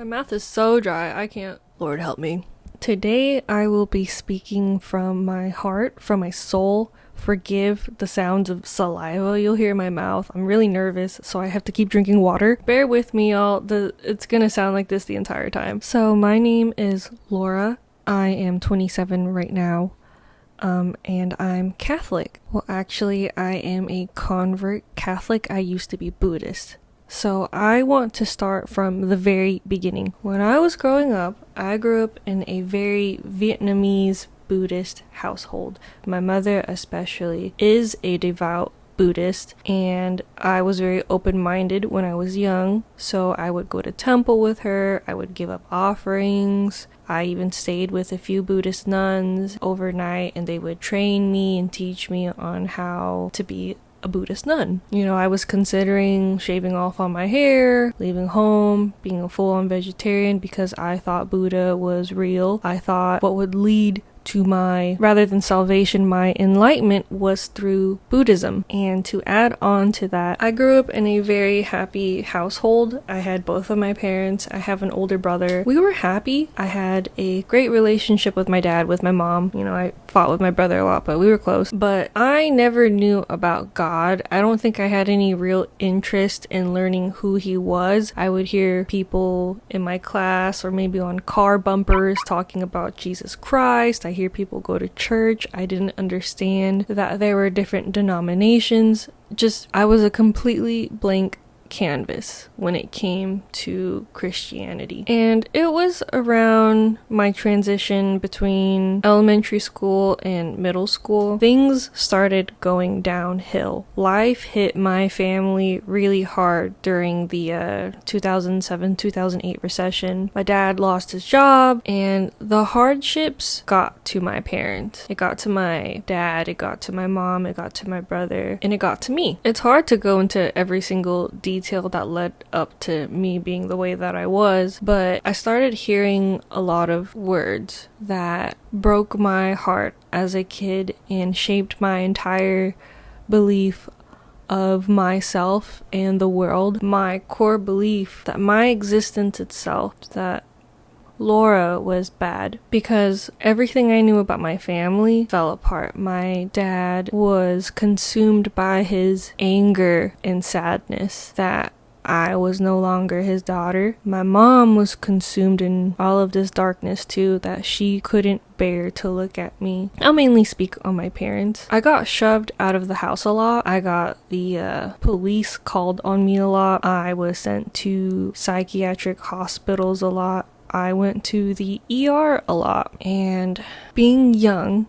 My mouth is so dry, I can't. Lord help me. Today I will be speaking from my heart, from my soul. Forgive the sounds of saliva you'll hear in my mouth. I'm really nervous, so I have to keep drinking water. Bear with me, y'all. It's gonna sound like this the entire time. So my name is Laura. I am 27 right now. And I'm Catholic. Well, actually, I am a convert Catholic. I used to be Buddhist. So I want to start from the very beginning. When I was growing up, I grew up in a very Vietnamese Buddhist household. My mother especially is a devout Buddhist, and I was very open-minded when I was young, so I would go to temple with her, I would give up offerings. I even stayed with a few Buddhist nuns overnight, and they would train me and teach me on how to be a Buddhist nun. You know, I was considering shaving off all my hair, leaving home, being a full-on vegetarian because I thought Buddha was real. I thought what would lead to my, rather than salvation, my enlightenment was through Buddhism. And to add on to that, I grew up in a very happy household. I had both of my parents. I have an older brother. We were happy. I had a great relationship with my dad, with my mom. You know, I fought with my brother a lot, but we were close. But I never knew about God. I don't think I had any real interest in learning who he was. I would hear people in my class or maybe on car bumpers talking about Jesus Christ. I hear people go to church. I didn't understand that there were different denominations. I was a completely blank canvas when it came to Christianity. And it was around my transition between elementary school and middle school, things started going downhill. Life hit my family really hard during the 2007-2008 recession. My dad lost his job, and the hardships got to my parents. It got to my dad, it got to my mom, it got to my brother, and it got to me. It's hard to go into every single detail that led up to me being the way that I was, but I started hearing a lot of words that broke my heart as a kid and shaped my entire belief of myself and the world. My core belief that my existence itself, that Laura was bad, because everything I knew about my family fell apart. My dad was consumed by his anger and sadness that I was no longer his daughter. My mom was consumed in all of this darkness too, that she couldn't bear to look at me. I'll mainly speak on my parents. I got shoved out of the house a lot. I got the police called on me a lot. I was sent to psychiatric hospitals a lot. I went to the ER a lot. And being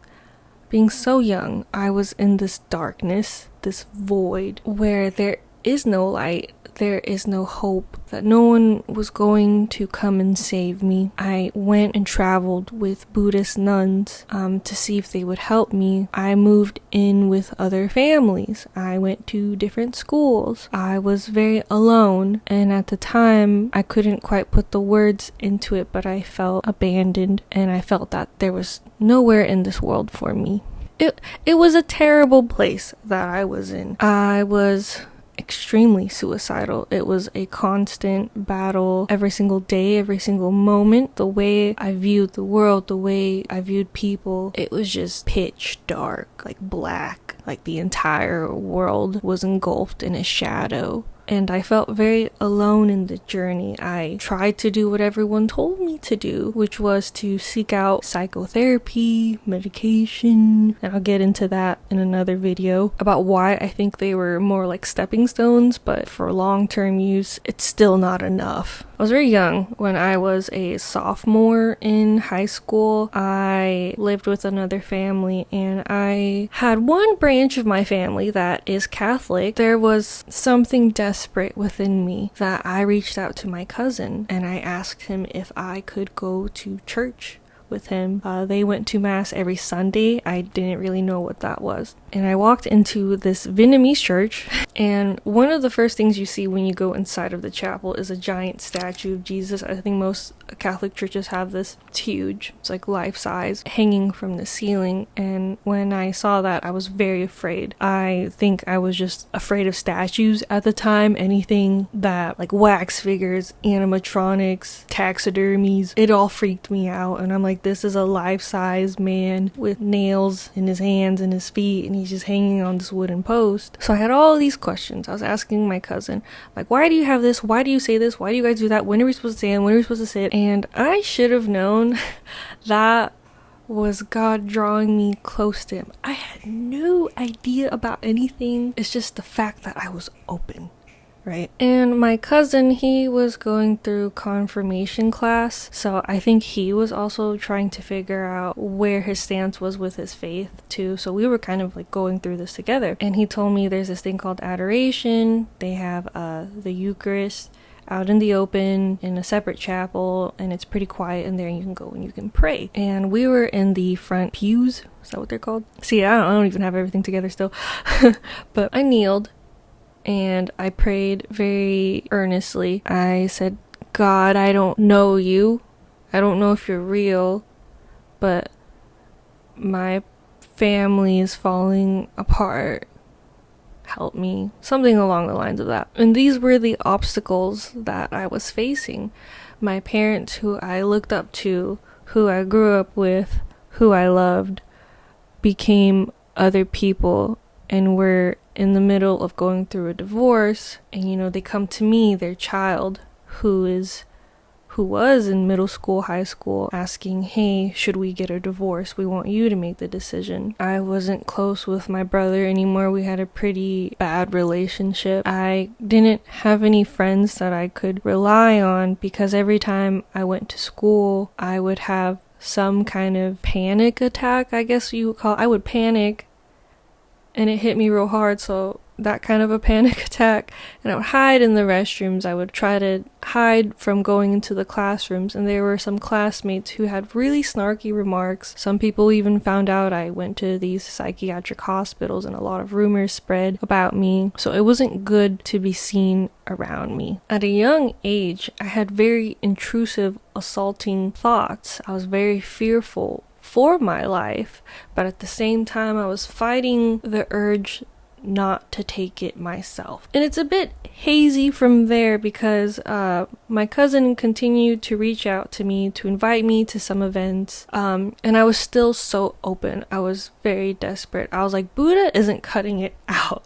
so young, I was in this darkness, this void where there is no light, there is no hope, that no one was going to come and save me. I went and traveled with Buddhist nuns to see if they would help me. I moved in with other families. I went to different schools. I was very alone, and at the time I couldn't quite put the words into it, but I felt abandoned, and I felt that there was nowhere in this world for me. It was a terrible place that I was in. I was extremely suicidal. It was a constant battle every single day, every single moment. The way I viewed the world, the way I viewed people, it was just pitch dark, like black, like the entire world was engulfed in a shadow. And I felt very alone in the journey. I tried to do what everyone told me to do, which was to seek out psychotherapy, medication, and I'll get into that in another video about why I think they were more like stepping stones, but for long-term use, it's still not enough. I was very young when I was a sophomore in high school. I lived with another family, and I had one branch of my family that is Catholic. There was something desperate within me that I reached out to my cousin, and I asked him if I could go to church with him. They went to mass every Sunday. I didn't really know what that was. And I walked into this Vietnamese church. And one of the first things you see when you go inside of the chapel is a giant statue of Jesus. I think most Catholic churches have this. It's huge. It's like life-size, hanging from the ceiling. And when I saw that, I was very afraid. I think I was just afraid of statues at the time. Anything that, like wax figures, animatronics, taxidermies, it all freaked me out. And I'm like, this is a life-size man with nails in his hands and his feet, and he's just hanging on this wooden post. So I had all these questions. I was asking my cousin, like, why do you have this? Why do you say this? Why do you guys do that? When are we supposed to stand? When are we supposed to sit? And I should have known that was God drawing me close to him. I had no idea about anything. It's just the fact that I was open. Right. And my cousin, he was going through confirmation class, so I think he was also trying to figure out where his stance was with his faith too. So we were kind of like going through this together. And he told me there's this thing called adoration. They have the Eucharist out in the open in a separate chapel, and it's pretty quiet in there, and you can go and you can pray. And we were in the front pews. Is that what they're called? See, I don't even have everything together still. But I kneeled. And I prayed very earnestly. I said, God, I don't know you. I don't know if you're real, but my family is falling apart. Help me. Something along the lines of that. And these were the obstacles that I was facing. My parents, who I looked up to, who I grew up with, who I loved, became other people and were in the middle of going through a divorce. And they come to me, their child, who was in middle school, high school, asking, hey, should we get a divorce? We want you to make the decision. I wasn't close with my brother anymore. We had a pretty bad relationship. I didn't have any friends that I could rely on, because every time I went to school, I would have some kind of panic attack, I guess you would call it. I would panic, and it hit me real hard, so that kind of a panic attack. And I would hide in the restrooms. I would try to hide from going into the classrooms, and there were some classmates who had really snarky remarks. Some people even found out I went to these psychiatric hospitals, and a lot of rumors spread about me, so it wasn't good to be seen around me. At a young age, I had very intrusive, assaulting thoughts. I was very fearful for my life, but at the same time I was fighting the urge not to take it myself. And it's a bit hazy from there, because my cousin continued to reach out to me to invite me to some events, and I was still so open. I was very desperate. I was like, Buddha isn't cutting it out.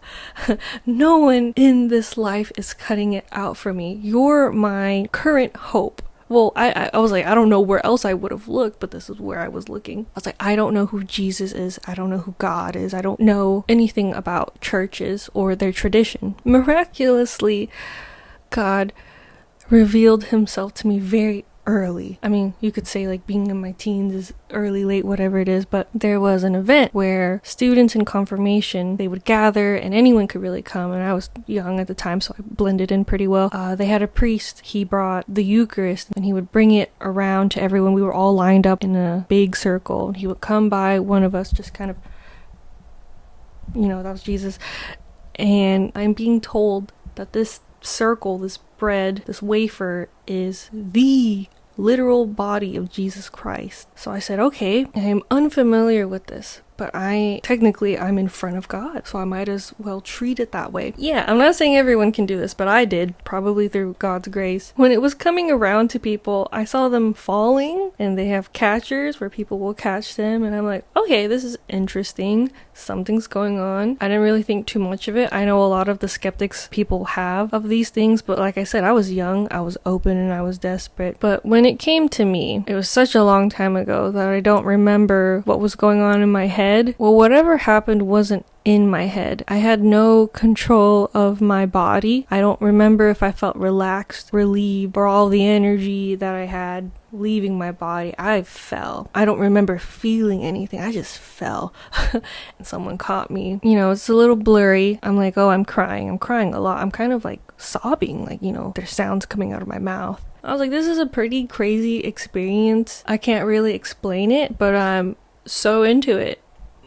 No one in this life is cutting it out for me. You're my current hope. Well, I was like, I don't know where else I would have looked, but this is where I was looking. I was like, I don't know who Jesus is. I don't know who God is. I don't know anything about churches or their tradition. Miraculously, God revealed himself to me very early. I mean, you could say like being in my teens is early, late, whatever it is, but there was an event where students in confirmation, they would gather and anyone could really come, and I was young at the time, so I blended in pretty well. They had a priest. He brought the Eucharist and he would bring it around to everyone. We were all lined up in a big circle, and he would come by one of us, just kind of, that was Jesus. And I'm being told that this circle, this bread, this wafer is the literal body of Jesus Christ. So I said, okay, I'm unfamiliar with this, but I'm in front of God, so I might as well treat it that way. Yeah, I'm not saying everyone can do this, but I did, probably through God's grace. When it was coming around to people, I saw them falling, and they have catchers where people will catch them, and I'm like, okay, this is interesting. Something's going on. I didn't really think too much of it. I know a lot of the skeptics people have of these things, but like I said, I was young, I was open, and I was desperate. But when it came to me, it was such a long time ago that I don't remember what was going on in my head. Well, whatever happened wasn't in my head. I had no control of my body. I don't remember if I felt relaxed, relieved, or all the energy that I had leaving my body. I fell. I don't remember feeling anything. I just fell. And someone caught me. It's a little blurry. I'm like, oh, I'm crying. I'm crying a lot. I'm kind of like sobbing, like, there's sounds coming out of my mouth. I was like, this is a pretty crazy experience. I can't really explain it, but I'm so into it.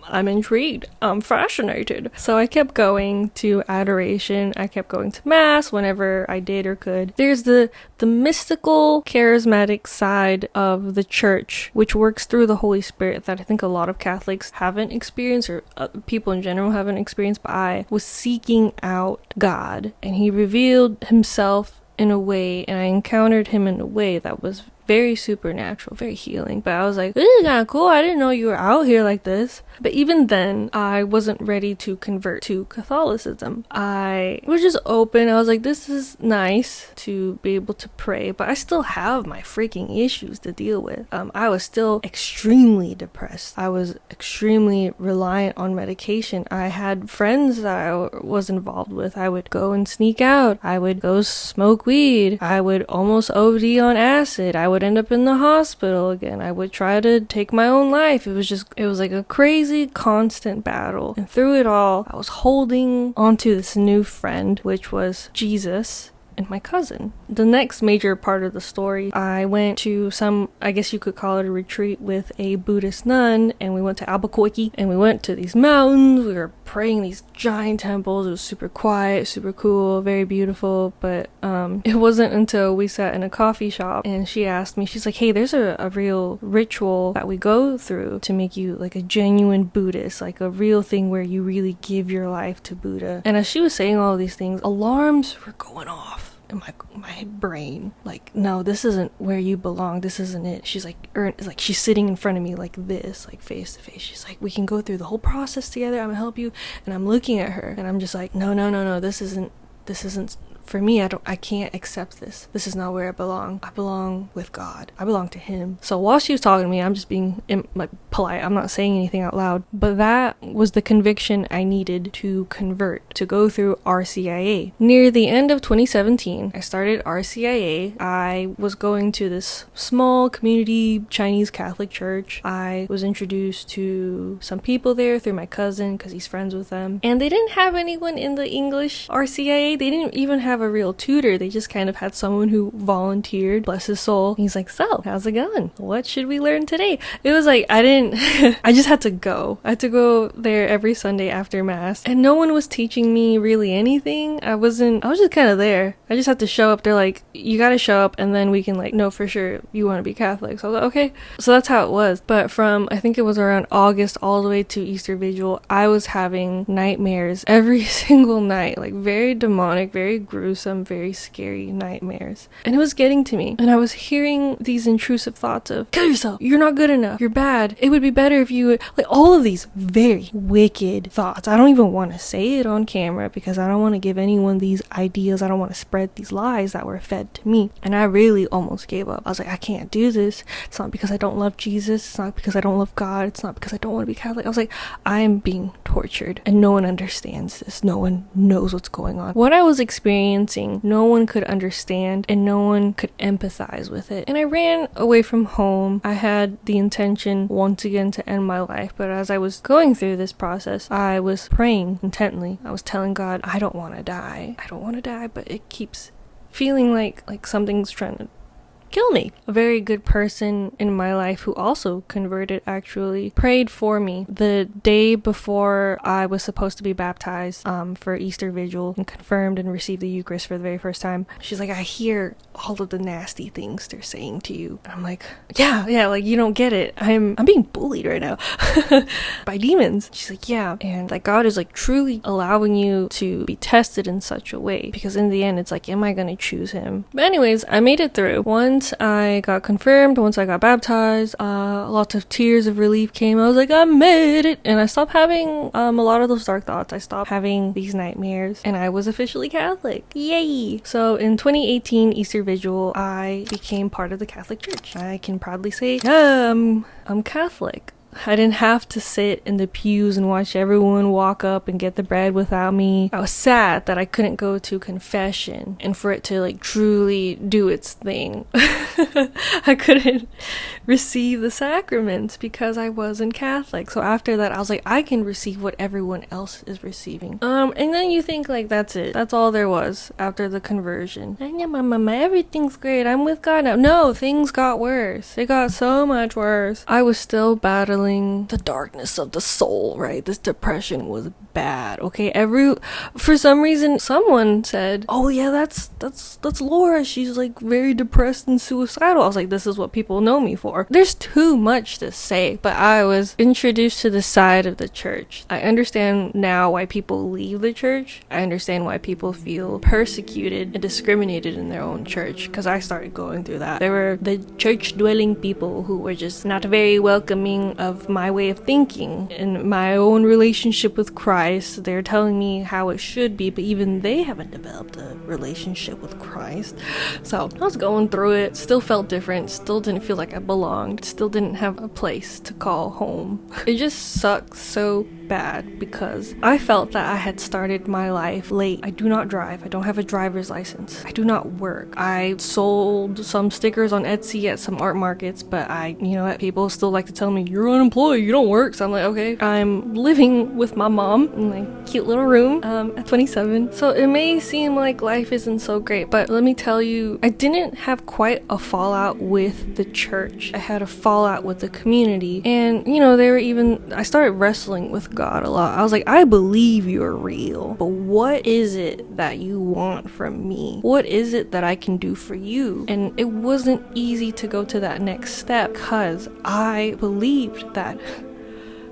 I'm intrigued. I'm fascinated. So I kept going to adoration. I kept going to mass whenever I did or could. There's the mystical, charismatic side of the church, which works through the Holy Spirit, that I think a lot of Catholics haven't experienced, or people in general haven't experienced. But I was seeking out God, and he revealed himself in a way, and I encountered him in a way that was very supernatural, very healing. But I was like, this is kind of cool. I didn't know you were out here like this. But even then, I wasn't ready to convert to Catholicism. I was just open. I was like, this is nice to be able to pray, but I still have my freaking issues to deal with. I was still extremely depressed. I was extremely reliant on medication. I had friends that I was involved with. I would go and sneak out. I would go smoke weed. I would almost OD on acid. I would end up in the hospital again. I would try to take my own life. It was like a crazy constant battle. And through it all, I was holding onto this new friend, which was Jesus and my cousin. The next major part of the story, I went to I guess you could call it a retreat with a Buddhist nun, and we went to Albuquerque, and we went to these mountains. We were praying these giant temples. It was super quiet, super cool, very beautiful. But it wasn't until we sat in a coffee shop and she asked me, she's like, hey, there's a real ritual that we go through to make you like a genuine Buddhist, like a real thing where you really give your life to Buddha. And as she was saying all these things, alarms were going off in my brain, like, no, this isn't where you belong, this isn't it. She's like, it's like she's sitting in front of me like this, like face to face. She's like, we can go through the whole process together, I'm gonna help you. And I'm looking at her and I'm just like, no, this isn't for me. I can't accept this. This is not where I belong. I belong with God. I belong to him. So while she was talking to me, I'm just being like polite. I'm not saying anything out loud. But that was the conviction I needed to convert, to go through RCIA. Near the end of 2017, I started RCIA. I was going to this small community Chinese Catholic church. I was introduced to some people there through my cousin because he's friends with them. And they didn't have anyone in the English RCIA. They didn't even have a real tutor. They just kind of had someone who volunteered, bless his soul. He's like, so how's it going? What should we learn today? It was like, I just had to go. I had to go there every Sunday after mass, and no one was teaching me really anything. I was just kind of there. I just had to show up. They're like, you gotta show up and then we can like know for sure you want to be Catholic. So I was like, okay. So that's how it was. But from, I think it was around August all the way to Easter Vigil, I was having nightmares every single night, like very demonic, very gruesome, very scary nightmares. And it was getting to me. And I was hearing these intrusive thoughts of, kill yourself, you're not good enough, you're bad, it would be better if you would, like all of these very wicked thoughts. I don't even want to say it on camera because I don't want to give anyone these ideas. I don't want to spread these lies that were fed to me. And I really almost gave up. I was like, I can't do this. It's not because I don't love Jesus. It's not because I don't love God. It's not because I don't want to be Catholic. I was like, I am being tortured and no one understands this. No one knows what's going on. What I was experiencing, no one could understand and no one could empathize with it. And I ran away from home. I had the intention once again to end my life, but as I was going through this process, I was praying intently. I was telling God, I don't want to die. I don't want to die, but it keeps feeling like something's trying to kill me. A very good person in my life who also converted actually prayed for me the day before I was supposed to be baptized for Easter Vigil and confirmed and received the Eucharist for the very first time. She's like, I hear all of the nasty things they're saying to you. And I'm like, yeah, like you don't get it. I'm being bullied right now by demons. She's like, yeah. And like God is like truly allowing you to be tested in such a way, because in the end it's like, am I gonna choose him? But anyways, I made it through. Once I got confirmed, once I got baptized, lots of tears of relief came. I was like, I made it. And I stopped having a lot of those dark thoughts. I stopped having these nightmares and I was officially Catholic. Yay! So in 2018 Easter Vigil, I became part of the Catholic Church. I can proudly say, yeah, I'm Catholic. I didn't have to sit in the pews and watch everyone walk up and get the bread without me. I was sad that I couldn't go to confession and for it to like truly do its thing. I couldn't receive the sacraments because I wasn't Catholic. So after that, I was like, I can receive what everyone else is receiving. And then you think like that's it. That's all there was after the conversion. And everything's great. I'm with God now. No, things got worse. It got so much worse. I was still battling feeling the darkness of the soul, right? This depression was bad, okay? For some reason, someone said, oh yeah, that's Laura. She's like very depressed and suicidal. I was like, this is what people know me for. There's too much to say, but I was introduced to the side of the church. I understand now why people leave the church. I understand why people feel persecuted and discriminated in their own church, because I started going through that. There were the church-dwelling people who were just not very welcoming of my way of thinking and my own relationship with Christ. They're telling me how it should be, but even they haven't developed a relationship with Christ. So I was going through it, still felt different, still didn't feel like I belonged, still didn't have a place to call home. It just sucks so bad because I felt that I had started my life late. I do not drive. I don't have a driver's license. I do not work. I sold some stickers on Etsy at some art markets, but people still like to tell me, you're unemployed, you don't work. So I'm like, okay, I'm living with my mom in my cute little room at 27. So it may seem like life isn't so great, but let me tell you, I didn't have quite a fallout with the church. I had a fallout with the community. And, I started wrestling with God a lot. I was like, I believe you're real, but what is it that you want from me? What is it that I can do for you? And it wasn't easy to go to that next step because I believed that.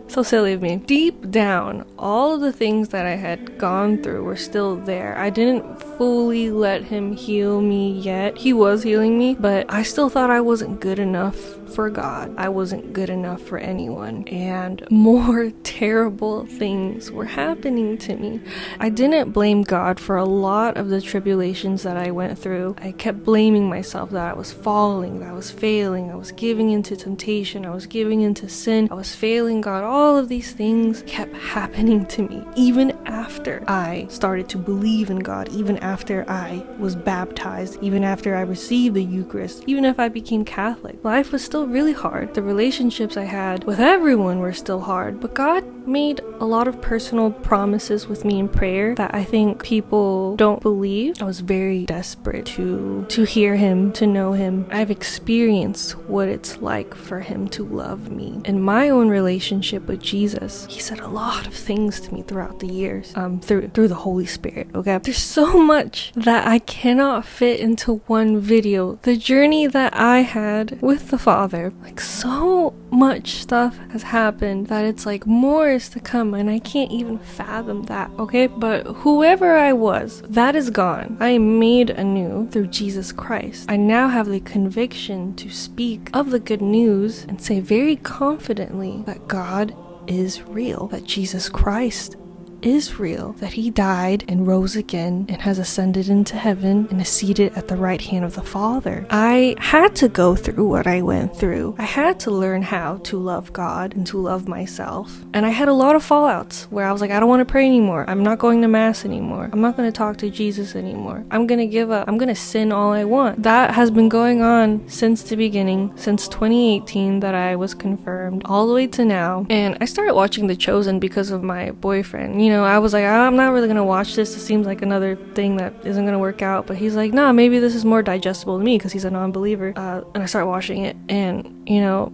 So silly of me. Deep down, all of the things that I had gone through were still there. I didn't fully let him heal me yet. He was healing me, but I still thought I wasn't good enough for God. I wasn't good enough for anyone. And more terrible things were happening to me. I didn't blame God for a lot of the tribulations that I went through. I kept blaming myself that I was falling, that I was failing, I was giving into temptation, I was giving into sin, I was failing God. All of these things kept happening to me, even after I started to believe in God, even after I was baptized, even after I received the Eucharist, even if I became Catholic. Life was still really hard. The relationships I had with everyone were still hard, but God made a lot of personal promises with me in prayer that I think people don't believe. I was very desperate to hear him, to know him. I've experienced what it's like for him to love me. In my own relationship with Jesus, he said a lot of things to me throughout the years, through the Holy Spirit, okay? There's so much that I cannot fit into one video. The journey that I had with the Father, like so much stuff has happened that it's like more is to come and I can't even fathom that, okay? But whoever I was, that is gone. I am made anew through Jesus Christ. I now have the conviction to speak of the good news and say very confidently that God is real, that Jesus Christ is real, that he died and rose again and has ascended into heaven and is seated at the right hand of the Father. I had to go through what I went through. I had to learn how to love God and to love myself. And I had a lot of fallouts where I was like, I don't want to pray anymore. I'm not going to Mass anymore. I'm not going to talk to Jesus anymore. I'm going to give up. I'm going to sin all I want. That has been going on since the beginning, since 2018 that I was confirmed, all the way to now. And I started watching The Chosen because of my boyfriend. I was like, I'm not really gonna watch this. It seems like another thing that isn't gonna work out. But he's like, nah, maybe this is more digestible to me because he's a non-believer. And I started watching it, and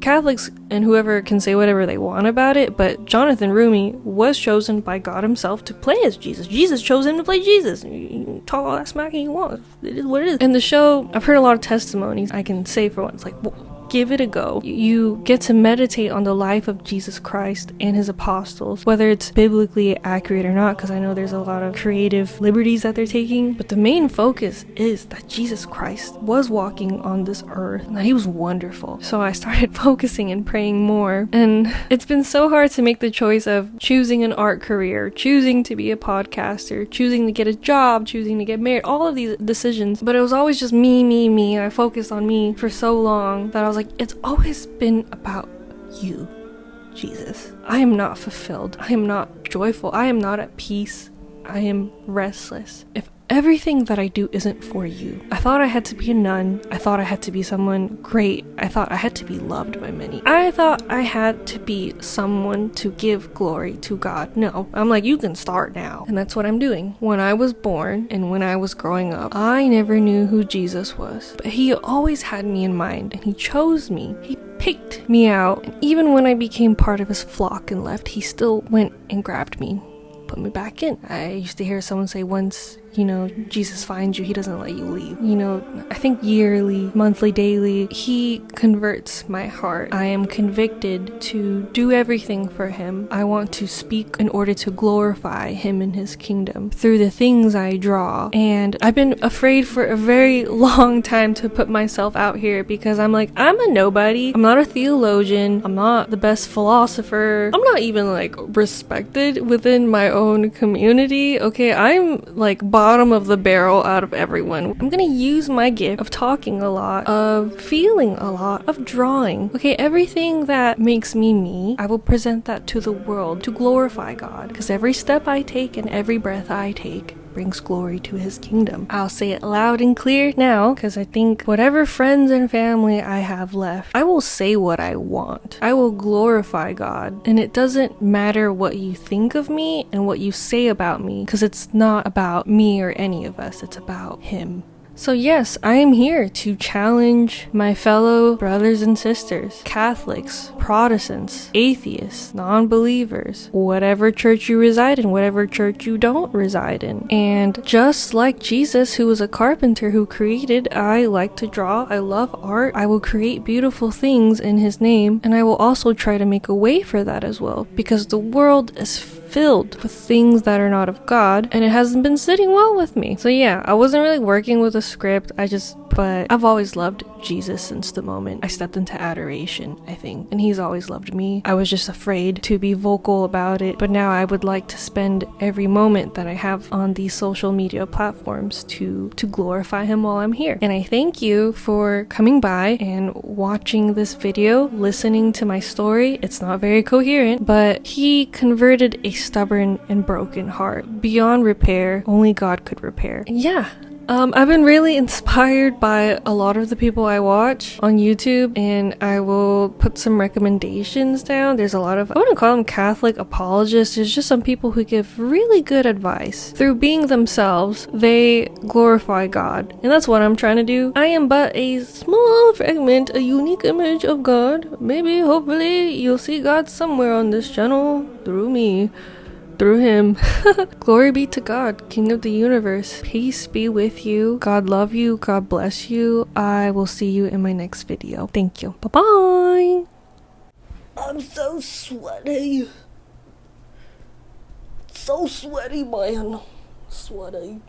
Catholics and whoever can say whatever they want about it, but Jonathan Rumi was chosen by God himself to play as Jesus. Jesus chose him to play Jesus. You can talk all that smack you want. It is what it is. And the show, I've heard a lot of testimonies. I can say for once, like, give it a go. You get to meditate on the life of Jesus Christ and his apostles, whether it's biblically accurate or not, because I know there's a lot of creative liberties that they're taking, but the main focus is that Jesus Christ was walking on this earth and that he was wonderful. So I started focusing and praying more, and it's been so hard to make the choice of choosing an art career, choosing to be a podcaster, choosing to get a job, choosing to get married, all of these decisions, but it was always just me. I focused on me for so long that I was like, it's always been about you, Jesus. I am not fulfilled. I am not joyful. I am not at peace. I am restless. If everything that I do isn't for you. I thought I had to be a nun. I thought I had to be someone great. I thought I had to be loved by many. I thought I had to be someone to give glory to God. No, I'm like, you can start now. And that's what I'm doing. When I was born and when I was growing up, I never knew who Jesus was. But he always had me in mind, and he chose me. He picked me out. And even when I became part of his flock and left, he still went and grabbed me, put me back in. I used to hear someone say once, Jesus finds you, he doesn't let you leave. I think yearly, monthly, daily, he converts my heart. I am convicted to do everything for him. I want to speak in order to glorify him in his kingdom through the things I draw. And I've been afraid for a very long time to put myself out here because I'm like, I'm a nobody. I'm not a theologian. I'm not the best philosopher. I'm not even respected within my own community. Okay, I'm bottom of the barrel out of everyone. I'm gonna use my gift of talking a lot, of feeling a lot, of drawing. Okay, everything that makes me me, I will present that to the world to glorify God. Because every step I take and every breath I take brings glory to his kingdom. I'll say it loud and clear now, because I think whatever friends and family I have left, I will say what I want. I will glorify God. And it doesn't matter what you think of me and what you say about me, because it's not about me or any of us. It's about him. So yes, I am here to challenge my fellow brothers and sisters, Catholics, Protestants, atheists, non-believers, whatever church you reside in, whatever church you don't reside in. And just like Jesus, who was a carpenter who created, I like to draw, I love art, I will create beautiful things in his name, and I will also try to make a way for that as well, because the world is filled with things that are not of God, and it hasn't been sitting well with me. So yeah, I wasn't really working with a script, but I've always loved Jesus since the moment I stepped into adoration, I think, and he's always loved me. I was just afraid to be vocal about it, but now I would like to spend every moment that I have on these social media platforms to glorify him while I'm here. And I thank you for coming by and watching this video, listening to my story. It's not very coherent, but he converted a stubborn and broken heart beyond repair. Only God could repair. And yeah, I've been really inspired by a lot of the people I watch on YouTube, and I will put some recommendations down. There's a lot of, I wouldn't call them Catholic apologists, there's just some people who give really good advice. Through being themselves, they glorify God, and that's what I'm trying to do. I am but a small fragment, a unique image of God. Maybe, hopefully, you'll see God somewhere on this channel through me. Through him. Glory be to God, King of the universe. Peace be with you. God love you. God bless you. I will see you in my next video. Thank you. Bye-bye. I'm so sweaty. So sweaty, man. Sweaty.